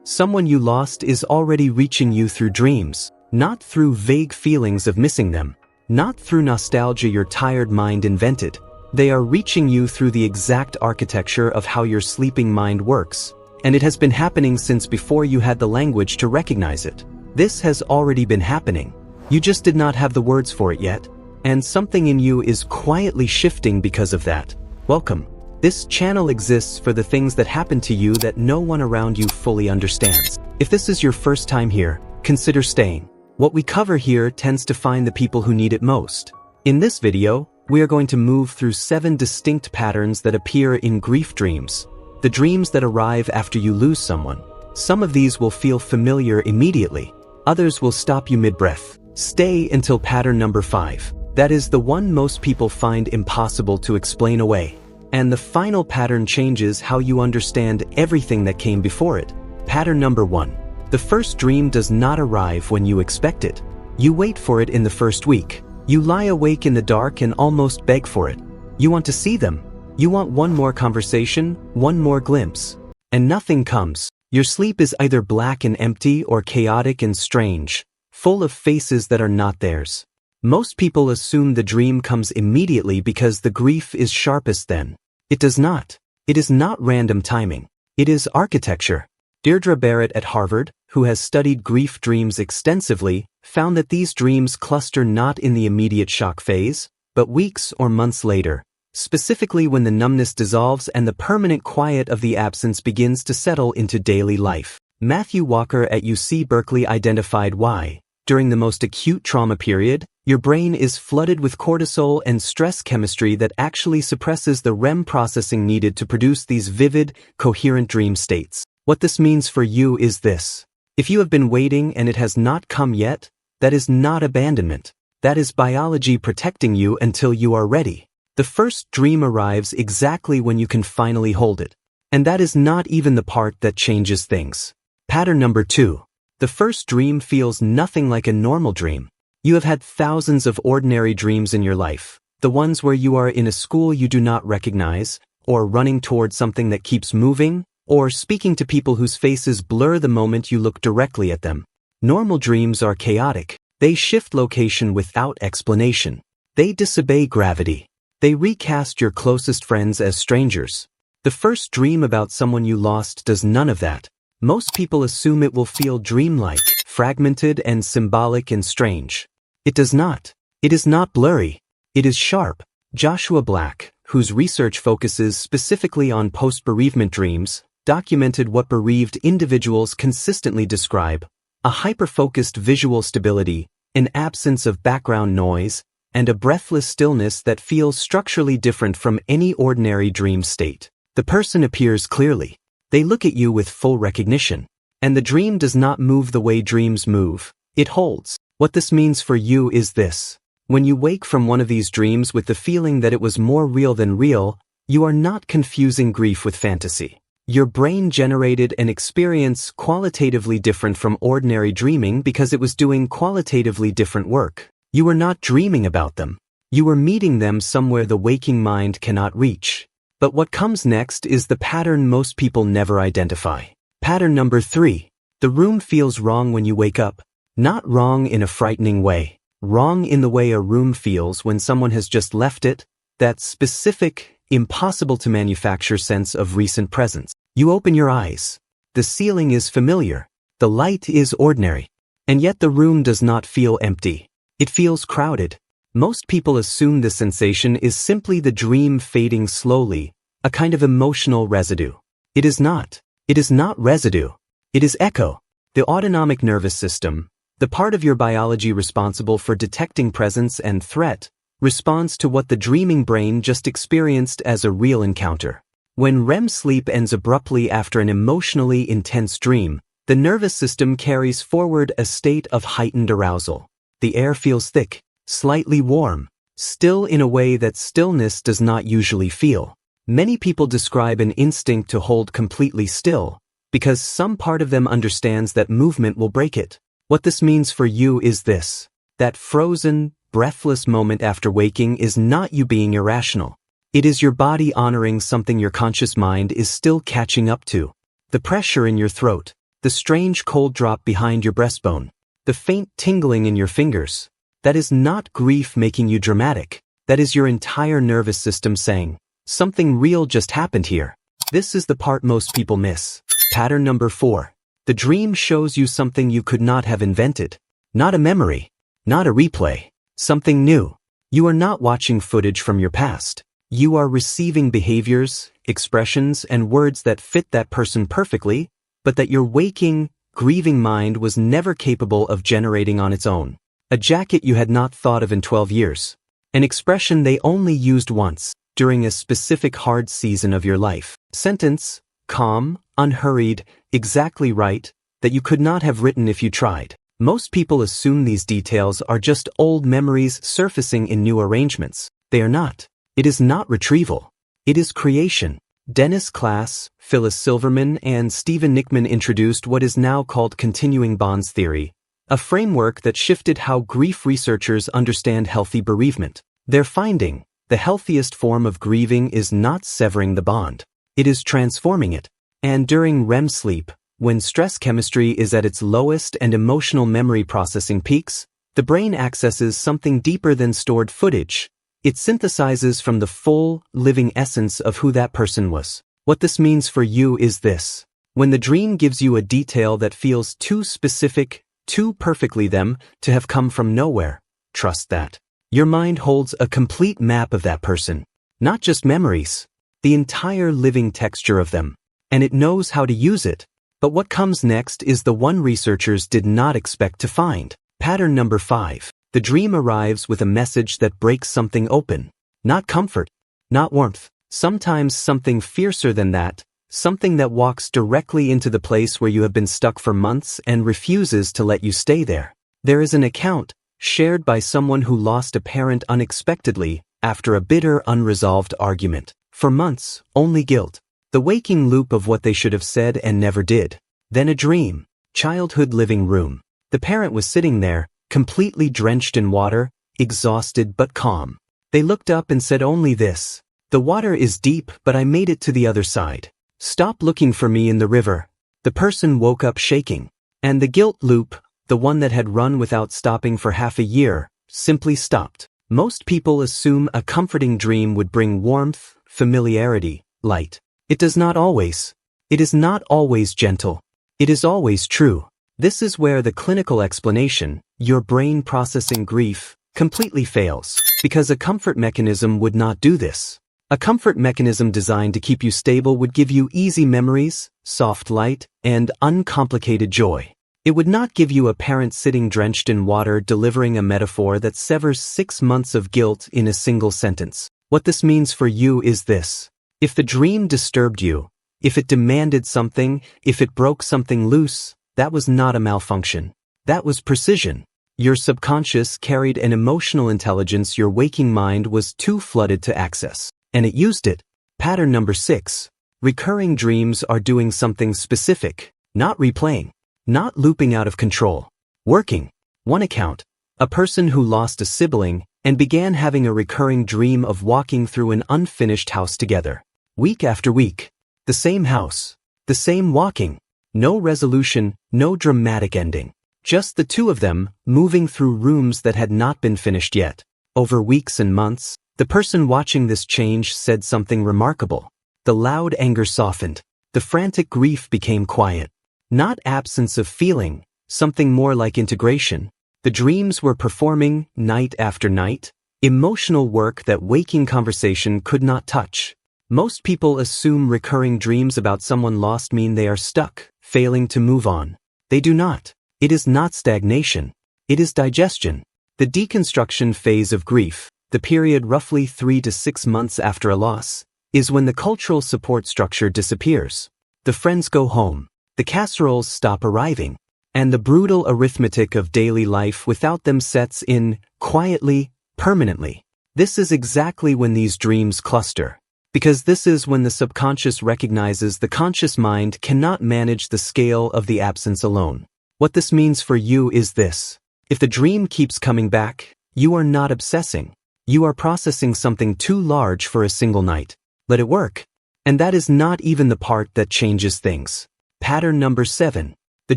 Someone you lost is already reaching you through dreams, not through vague feelings of missing them, not through nostalgia your tired mind invented. They are reaching you through the exact architecture of how your sleeping mind works, and it has been happening since before you had the language to recognize it. This has already been happening. You just did not have the words for it yet, and something in you is quietly shifting because of that. Welcome. This channel exists for the things that happen to you that no one around you fully understands. If this is your first time here, consider staying. What we cover here tends to find the people who need it most. In this video, we are going to move through 7 distinct patterns that appear in grief dreams. The dreams that arrive after you lose someone. Some of these will feel familiar immediately. Others will stop you mid-breath. Stay until pattern number 5. That is the one most people find impossible to explain away. And the final pattern changes how you understand everything that came before it. Pattern number 1. The first dream does not arrive when you expect it. You wait for it in the first week. You lie awake in the dark and almost beg for it. You want to see them. You want one more conversation, one more glimpse. And nothing comes. Your sleep is either black and empty or chaotic and strange, full of faces that are not theirs. Most people assume the dream comes immediately because the grief is sharpest then. It does not. It is not random timing. It is architecture. Deirdre Barrett at Harvard, who has studied grief dreams extensively, found that these dreams cluster not in the immediate shock phase, but weeks or months later, specifically when the numbness dissolves and the permanent quiet of the absence begins to settle into daily life. Matthew Walker at UC Berkeley identified why, during the most acute trauma period, your brain is flooded with cortisol and stress chemistry that actually suppresses the REM processing needed to produce these vivid, coherent dream states. What this means for you is this. If you have been waiting and it has not come yet, that is not abandonment. That is biology protecting you until you are ready. The first dream arrives exactly when you can finally hold it. And that is not even the part that changes things. Pattern number 2. The first dream feels nothing like a normal dream. You have had thousands of ordinary dreams in your life, the ones where you are in a school you do not recognize, or running toward something that keeps moving, or speaking to people whose faces blur the moment you look directly at them. Normal dreams are chaotic. They shift location without explanation. They disobey gravity. They recast your closest friends as strangers. The first dream about someone you lost does none of that. Most people assume it will feel dreamlike, fragmented and symbolic and strange. It does not. It is not blurry. It is sharp. Joshua Black, whose research focuses specifically on post-bereavement dreams, documented what bereaved individuals consistently describe: a hyper-focused visual stability, an absence of background noise, and a breathless stillness that feels structurally different from any ordinary dream state. The person appears clearly. They look at you with full recognition. And the dream does not move the way dreams move. It holds. What this means for you is this. When you wake from one of these dreams with the feeling that it was more real than real, you are not confusing grief with fantasy. Your brain generated an experience qualitatively different from ordinary dreaming because it was doing qualitatively different work. You were not dreaming about them. You were meeting them somewhere the waking mind cannot reach. But what comes next is the pattern most people never identify. Pattern number 3. The room feels wrong when you wake up. Not wrong in a frightening way. Wrong in the way a room feels when someone has just left it, that specific, impossible to manufacture sense of recent presence. You open your eyes. The ceiling is familiar. The light is ordinary. And yet the room does not feel empty. It feels crowded. Most people assume the sensation is simply the dream fading slowly, a kind of emotional residue. It is not. It is not residue. It is echo. The autonomic nervous system, the part of your biology responsible for detecting presence and threat, responds to what the dreaming brain just experienced as a real encounter. When REM sleep ends abruptly after an emotionally intense dream, the nervous system carries forward a state of heightened arousal. The air feels thick, slightly warm, still in a way that stillness does not usually feel. Many people describe an instinct to hold completely still, because some part of them understands that movement will break it. What this means for you is this. That frozen, breathless moment after waking is not you being irrational. It is your body honoring something your conscious mind is still catching up to. The pressure in your throat, The strange cold drop behind your breastbone. The faint tingling in your fingers. That is not grief making you dramatic. That is your entire nervous system saying, something real just happened here. This is the part most people miss. Pattern number 4. The dream shows you something you could not have invented. Not a memory. Not a replay. Something new. You are not watching footage from your past. You are receiving behaviors, expressions, and words that fit that person perfectly, but that your waking, grieving mind was never capable of generating on its own. A jacket you had not thought of in 12 years. An expression they only used once, during a specific hard season of your life. Sentence, calm, unhurried, exactly right, that you could not have written if you tried. Most people assume these details are just old memories surfacing in new arrangements. They are not. It is not retrieval. It is creation. Dennis Klass, Phyllis Silverman, and Stephen Nickman introduced what is now called continuing bonds theory, a framework that shifted how grief researchers understand healthy bereavement. Their finding, the healthiest form of grieving is not severing the bond. It is transforming it. And during REM sleep, when stress chemistry is at its lowest and emotional memory processing peaks, the brain accesses something deeper than stored footage. It synthesizes from the full, living essence of who that person was. What this means for you is this. When the dream gives you a detail that feels too specific, too perfectly them to have come from nowhere, trust that. Your mind holds a complete map of that person. Not just memories, the entire living texture of them. And it knows how to use it. But what comes next is the one researchers did not expect to find. Pattern number 5. The dream arrives with a message that breaks something open. Not comfort, not warmth. Sometimes something fiercer than that, something that walks directly into the place where you have been stuck for months and refuses to let you stay there. There is an account, shared by someone who lost a parent unexpectedly after a bitter, unresolved argument. For months, only guilt. The waking loop of what they should have said and never did. Then a dream. Childhood living room. The parent was sitting there, completely drenched in water, exhausted but calm. They looked up and said only this. The water is deep, but I made it to the other side. Stop looking for me in the river. The person woke up shaking. And the guilt loop, the one that had run without stopping for half a year, simply stopped. Most people assume a comforting dream would bring warmth, familiarity, light. It does not always. It is not always gentle. It is always true. This is where the clinical explanation, your brain processing grief, completely fails, because a comfort mechanism would not do this. A comfort mechanism designed to keep you stable would give you easy memories, soft light, and uncomplicated joy. It would not give you a parent sitting drenched in water delivering a metaphor that severs 6 months of guilt in a single sentence. What this means for you is this. If the dream disturbed you, if it demanded something, if it broke something loose, that was not a malfunction. That was precision. Your subconscious carried an emotional intelligence your waking mind was too flooded to access. And it used it. Pattern number 6. Recurring dreams are doing something specific, not replaying, not looping out of control. Working. One account. A person who lost a sibling and began having a recurring dream of walking through an unfinished house together. Week after week. The same house. The same walking. No resolution, no dramatic ending. Just the two of them, moving through rooms that had not been finished yet. Over weeks and months, the person watching this change said something remarkable. The loud anger softened. The frantic grief became quiet. Not absence of feeling, something more like integration. The dreams were performing, night after night, emotional work that waking conversation could not touch. Most people assume recurring dreams about someone lost mean they are stuck, failing to move on. They do not. It is not stagnation. It is digestion. The deconstruction phase of grief, the period roughly 3 to 6 months after a loss, is when the cultural support structure disappears. The friends go home. The casseroles stop arriving. And the brutal arithmetic of daily life without them sets in, quietly, permanently. This is exactly when these dreams cluster. Because this is when the subconscious recognizes the conscious mind cannot manage the scale of the absence alone. What this means for you is this. If the dream keeps coming back, you are not obsessing. You are processing something too large for a single night. Let it work. And that is not even the part that changes things. Pattern number 7. The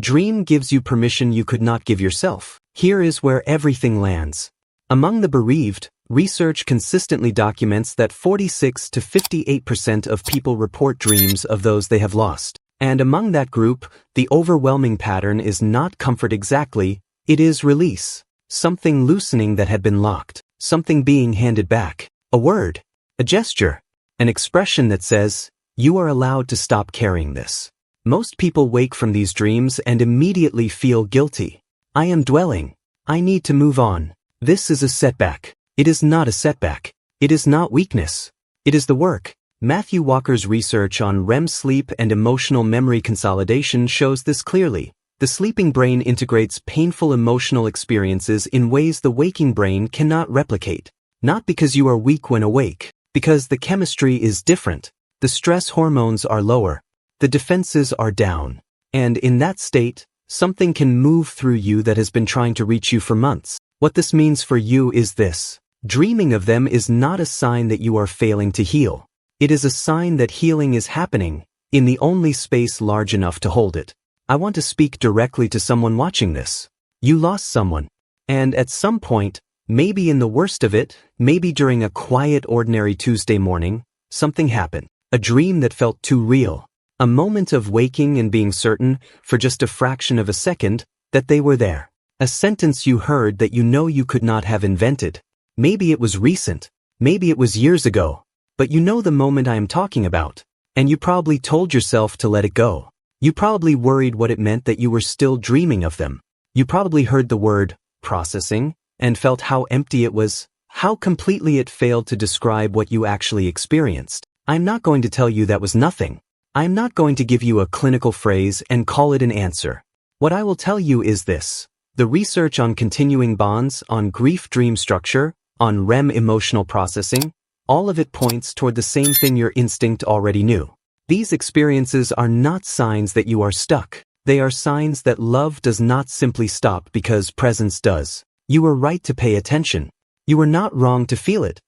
dream gives you permission you could not give yourself. Here is where everything lands. Among the bereaved, research consistently documents that 46 to 58% of people report dreams of those they have lost. And among that group, the overwhelming pattern is not comfort exactly, it is release. Something loosening that had been locked. Something being handed back. A word. A gesture. An expression that says, you are allowed to stop carrying this. Most people wake from these dreams and immediately feel guilty. I am dwelling. I need to move on. This is a setback. It is not a setback. It is not weakness. It is the work. Matthew Walker's research on REM sleep and emotional memory consolidation shows this clearly. The sleeping brain integrates painful emotional experiences in ways the waking brain cannot replicate. Not because you are weak when awake, because the chemistry is different. The stress hormones are lower. The defenses are down. And in that state, something can move through you that has been trying to reach you for months. What this means for you is this. Dreaming of them is not a sign that you are failing to heal. It is a sign that healing is happening, in the only space large enough to hold it. I want to speak directly to someone watching this. You lost someone. And at some point, maybe in the worst of it, maybe during a quiet ordinary Tuesday morning, something happened. A dream that felt too real. A moment of waking and being certain, for just a fraction of a second, that they were there. A sentence you heard that you know you could not have invented. Maybe it was recent. Maybe it was years ago. But you know the moment I am talking about. And you probably told yourself to let it go. You probably worried what it meant that you were still dreaming of them. You probably heard the word, processing, and felt how empty it was, how completely it failed to describe what you actually experienced. I'm not going to tell you that was nothing. I'm not going to give you a clinical phrase and call it an answer. What I will tell you is this. The research on continuing bonds, on grief dream structure, on REM emotional processing, all of it points toward the same thing your instinct already knew. These experiences are not signs that you are stuck. They are signs that love does not simply stop because presence does. You were right to pay attention. You were not wrong to feel it.